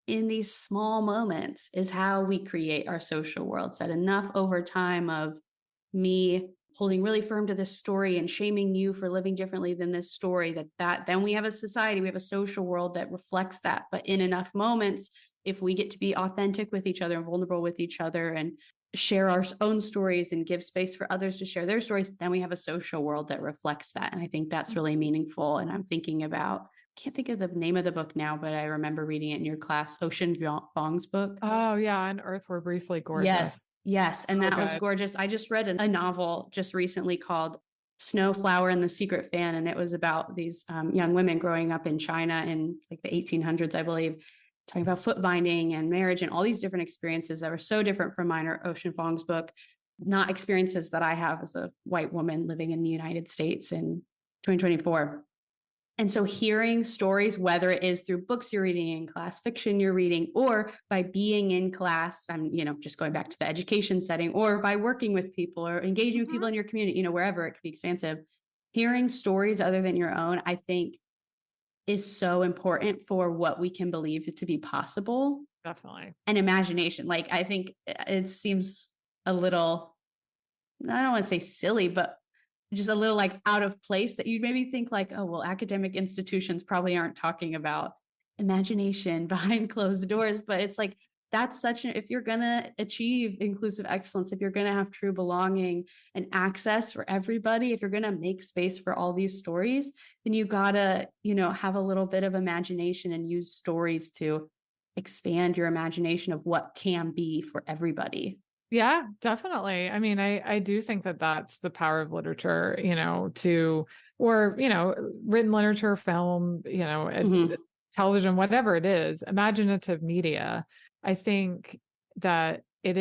in these small moments is how we create our social worlds. That enough over time of me holding really firm to this story and shaming you for living differently than this story, that then we have a society, we have a social world that reflects that. But in enough moments, if we get to be authentic with each other and vulnerable with each other and share our own stories and give space for others to share their stories, then we have a social world that reflects that. And I think that's really meaningful. And I'm thinking about, I can't think of the name of the book now, but I remember reading it in your class, Ocean Vuong's book. Oh yeah. On Earth We're Briefly Gorgeous. Yes. And that was gorgeous. I just read a novel just recently called Snowflower and the Secret Fan. And it was about these young women growing up in China in like the 1800s, I believe, talking about foot binding and marriage and all these different experiences that were so different from mine or Ocean Vuong's book, not experiences that I have as a white woman living in the United States in 2024. And so hearing stories, whether it is through books you're reading in class, fiction you're reading, or by being in class, I'm, just going back to the education setting, or by working with people or engaging with people in your community, wherever it could be expansive, hearing stories other than your own, I think is so important for what we can believe to be possible. Definitely. And imagination. Like, I think it seems a little, I don't want to say silly, but just a little like out of place that you'd maybe think like, oh, well, academic institutions probably aren't talking about imagination behind closed doors. But it's like, that's if you're going to achieve inclusive excellence, if you're going to have true belonging and access for everybody, if you're going to make space for all these stories, then you gotta, have a little bit of imagination and use stories to expand your imagination of what can be for everybody. Yeah, definitely. I mean, I do think that that's the power of literature, written literature, film, television, whatever it is, imaginative media. I think that it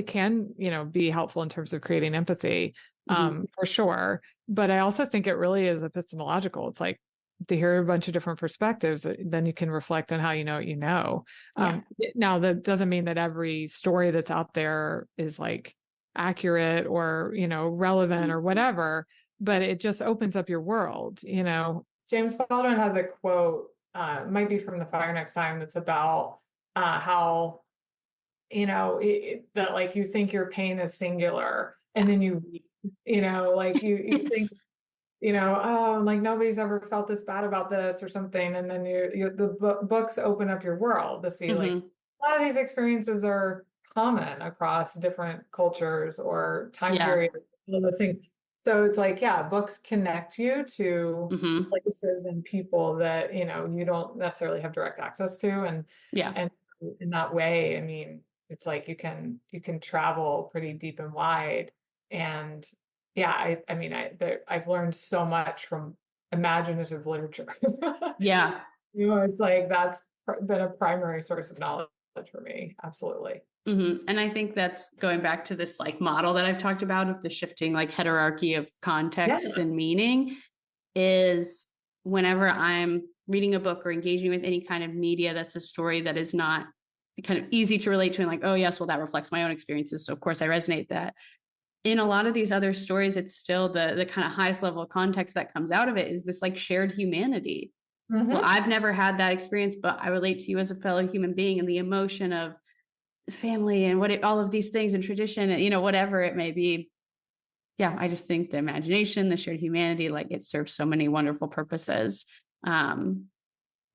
can, be helpful in terms of creating empathy, for sure. But I also think it really is epistemological. It's like, to hear a bunch of different perspectives. Then you can reflect on how you know what you know. Yeah. Now, that doesn't mean that every story that's out there is like accurate or, relevant or whatever, but it just opens up your world. James Baldwin has a quote, might be from The Fire Next Time, that's about how, that like you think your pain is singular, and then you like you think, oh, like nobody's ever felt this bad about this or something. And then books open up your world to see like a lot of these experiences are common across different cultures or time periods, all of those things. So it's like, yeah, books connect you to places and people that, you don't necessarily have direct access to. And in that way, I mean, it's like you can travel pretty deep and wide. And yeah, I mean, I've learned so much from imaginative literature. Yeah. It's like that's been a primary source of knowledge for me. Absolutely. And I think that's going back to this like model that I've talked about of the shifting like hierarchy of context and meaning, is whenever I'm reading a book or engaging with any kind of media that's a story that is not kind of easy to relate to, and like, oh yes, well, that reflects my own experiences, so of course I resonate that. In a lot of these other stories, it's still the kind of highest level of context that comes out of it is this like shared humanity. Well, I've never had that experience, but I relate to you as a fellow human being, and the emotion of family and all of these things and tradition, and whatever it may be. Yeah, I just think the imagination, the shared humanity, like it serves so many wonderful purposes.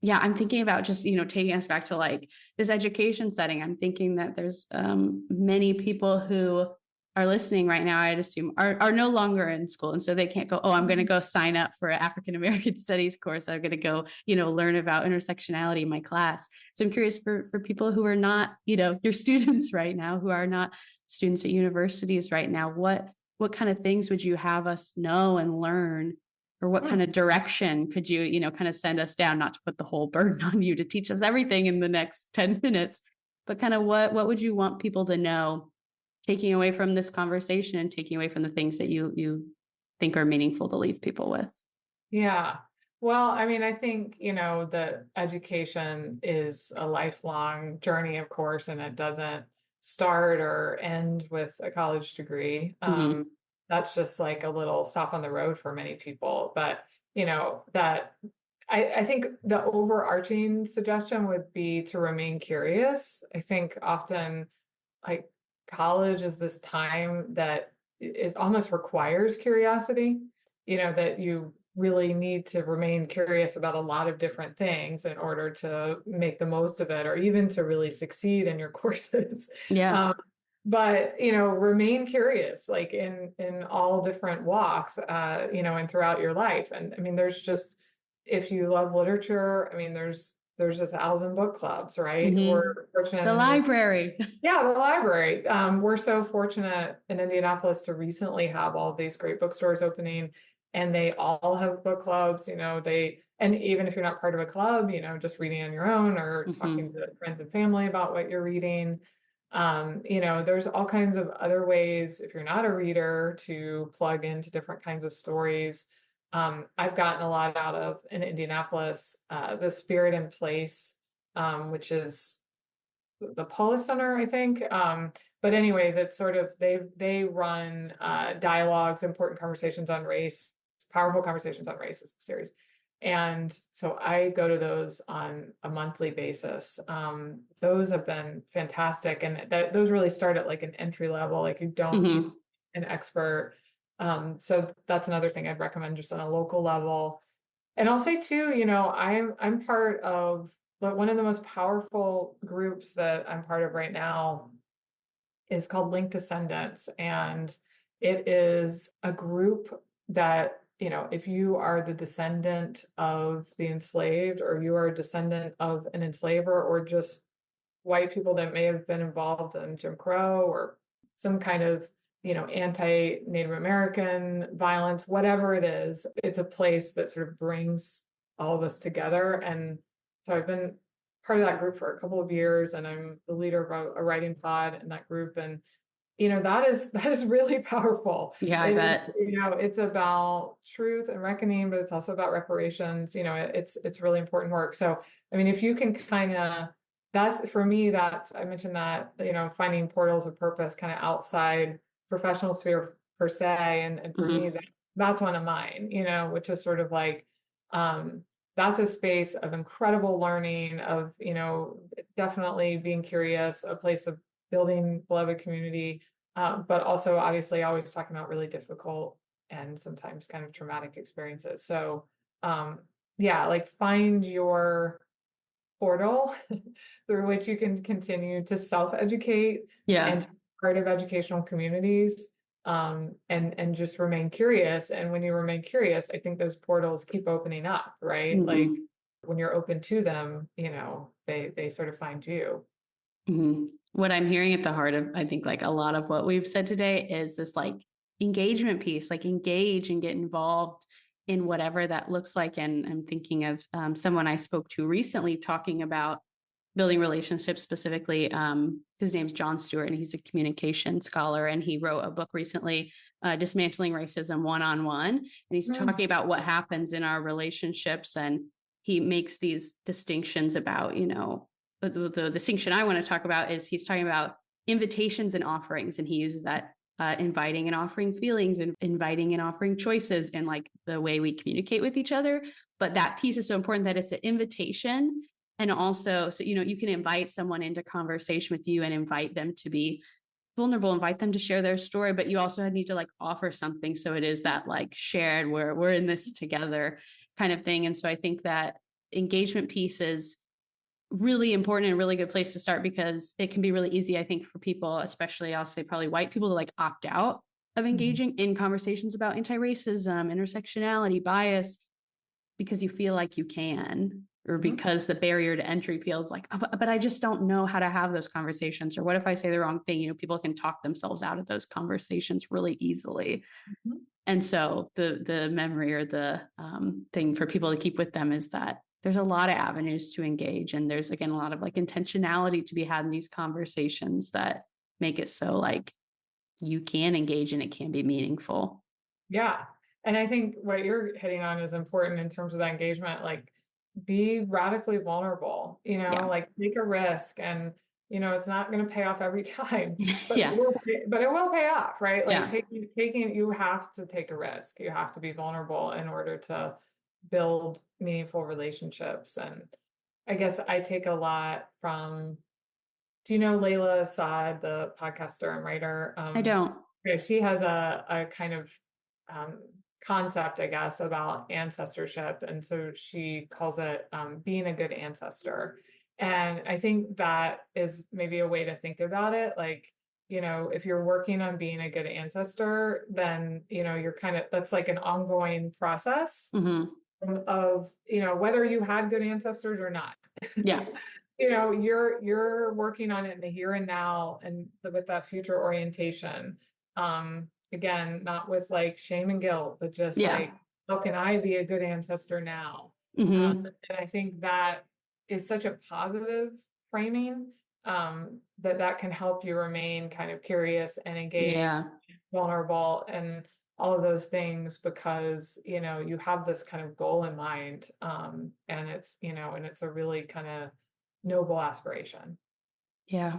Yeah, I'm thinking about just, taking us back to like this education setting. I'm thinking that there's many people who are listening right now, I'd assume, are no longer in school. And so they can't go, oh, I'm going to go sign up for an African-American studies course. I'm going to go, learn about intersectionality in my class. So I'm curious for people who are not, your students right now, who are not students at universities right now, what kind of things would you have us know and learn? Or what kind of direction could you, kind of send us down, not to put the whole burden on you to teach us everything in the next 10 minutes, but kind of what would you want people to know, taking away from this conversation and taking away from the things that you think are meaningful to leave people with? Yeah. Well, I mean, I think, that education is a lifelong journey, of course, and it doesn't start or end with a college degree. That's just like a little stop on the road for many people. But, that I think the overarching suggestion would be to remain curious. I think often like college is this time that it almost requires curiosity, that you really need to remain curious about a lot of different things in order to make the most of it, or even to really succeed in your courses. Yeah. But, remain curious, like in all different walks, and throughout your life. And I mean, there's just, if you love literature, I mean, there's 1,000 book clubs, right? We're fortunate. The library. Yeah, the library. We're so fortunate in Indianapolis to recently have all of these great bookstores opening, and they all have book clubs, and even if you're not part of a club, just reading on your own or talking to friends and family about what you're reading. There's all kinds of other ways, if you're not a reader, to plug into different kinds of stories. I've gotten a lot out of, in Indianapolis, the Spirit and Place, which is the Polis Center, I think. But anyways, it's sort of, they run dialogues, important conversations on race, powerful conversations on race is the series. And so I go to those on a monthly basis. Those have been fantastic. And those really start at like an entry level, like you don't need an expert. So that's another thing I'd recommend just on a local level. And I'll say too, I'm part of, but one of the most powerful groups that I'm part of right now is called Linked Descendants. And it is a group that, if you are the descendant of the enslaved, or you are a descendant of an enslaver, or just white people that may have been involved in Jim Crow or some kind of, anti-Native American violence, whatever it is, it's a place that sort of brings all of us together. And so I've been part of that group for a couple of years, and I'm the leader of a writing pod in that group. And that is really powerful. Yeah, I bet. It's about truth and reckoning, but it's also about reparations. It's really important work. So, I mean, if you can that's for me, I mentioned that, finding portals of purpose kind of outside professional sphere per se. And for me, that's one of mine, which is sort of like, that's a space of incredible learning, of, definitely being curious, a place of building beloved community, but also obviously always talking about really difficult and sometimes kind of traumatic experiences. So, yeah, like find your portal through which you can continue to self-educate and to be part of educational communities, and just remain curious. And when you remain curious, I think those portals keep opening up, right? Like when you're open to them, they sort of find you. What I'm hearing at the heart of, I think, like a lot of what we've said today is this like engagement piece, like engage and get involved in whatever that looks like. And I'm thinking of someone I spoke to recently talking about building relationships specifically. His name's John Stewart, and he's a communication scholar, and he wrote a book recently, Dismantling Racism One-on-One. And he's talking about what happens in our relationships, and he makes these distinctions about, the distinction I want to talk about is he's talking about invitations and offerings, and he uses that inviting and offering feelings, and inviting and offering choices, and like the way we communicate with each other. But that piece is so important, that it's an invitation. And also, so, you can invite someone into conversation with you and invite them to be vulnerable, invite them to share their story, but you also need to like offer something. So it is that like shared, we're in this together kind of thing. And so I think that engagement piece is really important and a really good place to start, because it can be really easy, I think, for people, especially I'll say probably white people, to like opt out of engaging in conversations about antiracism, intersectionality, bias, because you feel like you can, or because the barrier to entry feels like, oh, but I just don't know how to have those conversations. Or what if I say the wrong thing? People can talk themselves out of those conversations really easily. And so the memory, or the thing for people to keep with them, is that there's a lot of avenues to engage. And there's, again, a lot of like intentionality to be had in these conversations that make it so like you can engage and it can be meaningful. Yeah. And I think what you're hitting on is important in terms of that engagement, like be radically vulnerable, like take a risk, and, it's not going to pay off every time, but it will pay off, right? Like taking, you have to take a risk. You have to be vulnerable in order to build meaningful relationships. And I guess I take a lot from, do you know Layla Asad, the podcaster and writer? I don't. Okay, she has a kind of concept, I guess, about ancestorship. And so she calls it being a good ancestor. And I think that is maybe a way to think about it. Like, if you're working on being a good ancestor, then, you're that's like an ongoing process of, whether you had good ancestors or not. Yeah. You're working on it in the here and now, and with that future orientation. Again, not with like shame and guilt, but just like, how can I be a good ancestor now? And I think that is such a positive framing, that can help you remain kind of curious and engaged, vulnerable, and all of those things, because, you have this kind of goal in mind, and it's, and it's a really kind of noble aspiration. Yeah.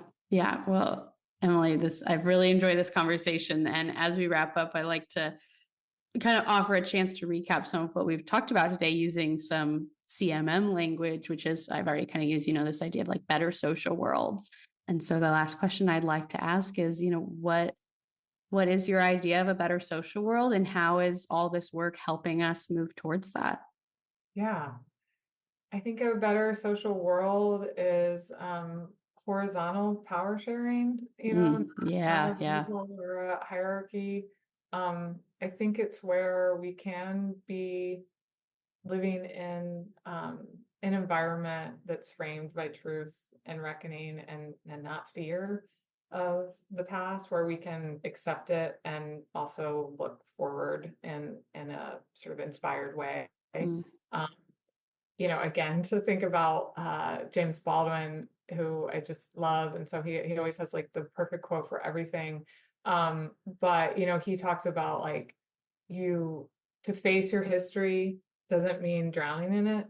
Well, Emily, I've really enjoyed this conversation. And as we wrap up, I like to kind of offer a chance to recap some of what we've talked about today using some CMM language, which is, I've already kind of used, this idea of like better social worlds. And so the last question I'd like to ask is, what is your idea of a better social world, and how is all this work helping us move towards that? Yeah. I think a better social world is horizontal power sharing, not or a hierarchy. I think it's where we can be living in an environment that's framed by truth and reckoning, and not fear of the past, where we can accept it and also look forward in a sort of inspired way. Again, to think about James Baldwin, who I just love. And so he always has like the perfect quote for everything. But, he talks about like to face your history doesn't mean drowning in it.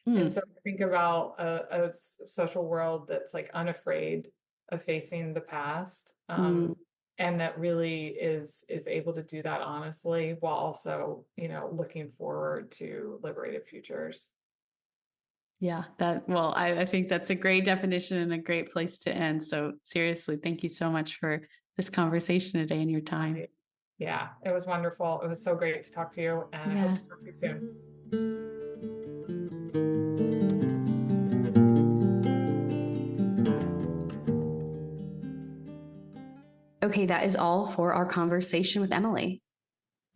And so think about a social world that's like unafraid of facing the past, and that really is able to do that honestly while also, looking forward to liberated futures. Yeah, I think that's a great definition and a great place to end. So seriously, thank you so much for this conversation today and your time. Yeah, it was wonderful. It was so great to talk to you, and I hope to talk to you soon. Okay, that is all for our conversation with Emily.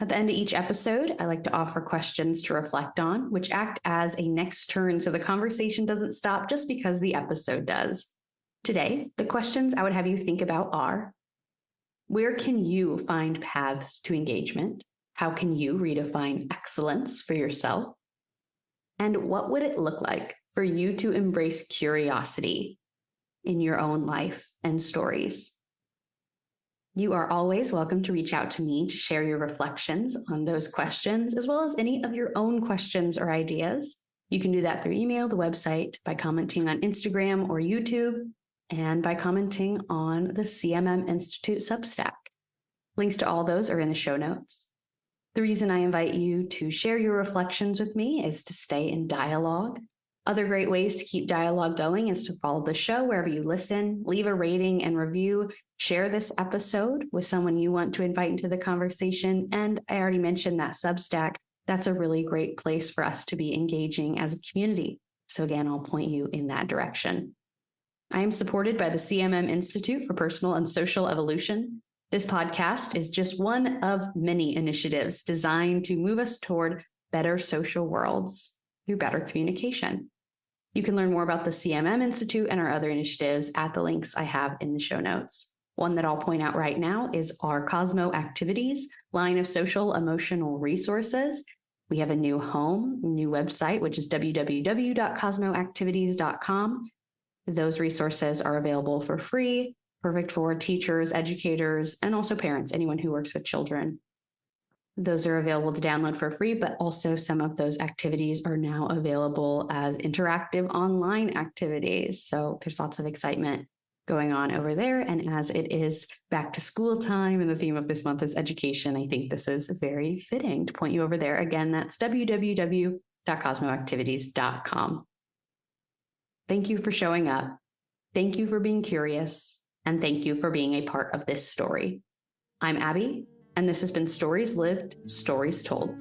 At the end of each episode, I like to offer questions to reflect on, which act as a next turn so the conversation doesn't stop just because the episode does. Today, the questions I would have you think about are: where can you find paths to engagement? How can you redefine excellence for yourself? And what would it look like for you to embrace curiosity in your own life and stories? You are always welcome to reach out to me to share your reflections on those questions, as well as any of your own questions or ideas. You can do that through email, the website, by commenting on Instagram or YouTube, and by commenting on the CMM Institute Substack. Links to all those are in the show notes. The reason I invite you to share your reflections with me is to stay in dialogue. Other great ways to keep dialogue going is to follow the show wherever you listen, leave a rating and review, share this episode with someone you want to invite into the conversation. And I already mentioned that Substack. That's a really great place for us to be engaging as a community. So again, I'll point you in that direction. I am supported by the CMM Institute for Personal and Social Evolution. This podcast is just one of many initiatives designed to move us toward better social worlds through better communication. You can learn more about the CMM Institute and our other initiatives at the links I have in the show notes. One that I'll point out right now is our Cosmo Activities line of social emotional resources. We have a new home, new website, which is www.cosmoactivities.com. Those resources are available for free, perfect for teachers, educators, and also parents, anyone who works with children. Those are available to download for free, but also some of those activities are now available as interactive online activities. So there's lots of excitement going on over there. And as it is back to school time and the theme of this month is education, I think this is very fitting to point you over there. Again, that's www.cosmoactivities.com. Thank you for showing up. Thank you for being curious. And thank you for being a part of this story. I'm Abbie, and this has been Stories Lived, Stories Told.